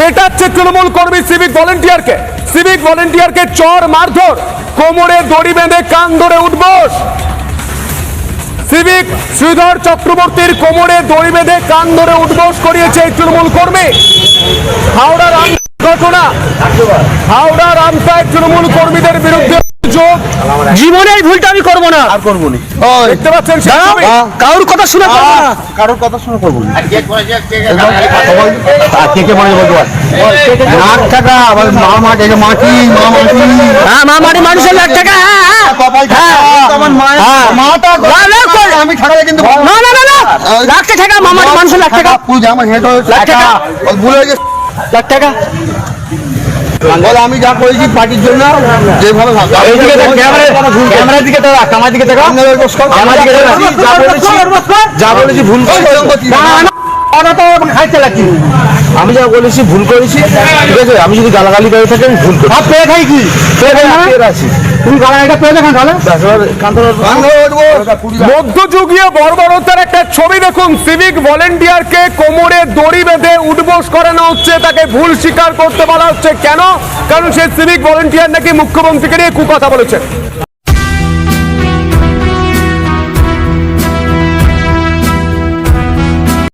পেটাচ্ছে তৃণমূল কর্মী সিভিক ভলেন্টিয়ারকে চর মারধর, কোমরে দড়ি বেঁধে কান ধরে উঠবোস। সিভিক শ্রীধর চক্রবর্তীর কোমরে দড়ি বেঁধে কান ধরে উঠবোস করিয়েছে এই তৃণমূল কর্মী। হাওড়া ঘটনা, হাওড়া রামসায় তৃণমূল কর্মীদের বিরুদ্ধে জীবনের ভুলটা আমি করবো না, আর করবো না। দেখতে পাচ্ছেন কারোর কথা শুনে করবো না, কারোর কথা শুনে করবো না। কে মনে বলতে লাখ টাকা আবার মা ডেকে মাটি হ্যাঁ মা মাটি মানুষের লাখ টাকা, আমি ছাড়াই কিন্তু না না না না লাখ টাকা মা মাটি মানুষের লাখ টাকা, পূজা আমার হেঁটে লাখ টাকা ভুল হয়ে গেছে, লাখ টাকা। বলে আমি যা করেছি পার্টির জন্য যেভাবে ক্যামেরার দিকে আমার দিকে যা বলেছি ভুল খাইতে লাগছি, আমি যা বলেছি ভুল করেছি, ঠিক আছে। আমি যদি গালাগালি করে থাকি আমি ভুল করি, পেয়ে খাই কি আছি তুমি গালাগালিটা পেয়ে দেখান তাহলে। মধ্যযুগীয় বর্বরতার একটা ছবি দেখুন। সিভিক ভলেন্টিয়ারকে কোমরে দড়ি বেঁধে উঠবোস করানো হচ্ছে, তাকে ভুল স্বীকার করতে বলা হচ্ছে। কেন? কারণ সেই সিভিক ভলেন্টিয়ার নাকি মুখ্যমন্ত্রীকে নিয়ে কুকথা বলেছে।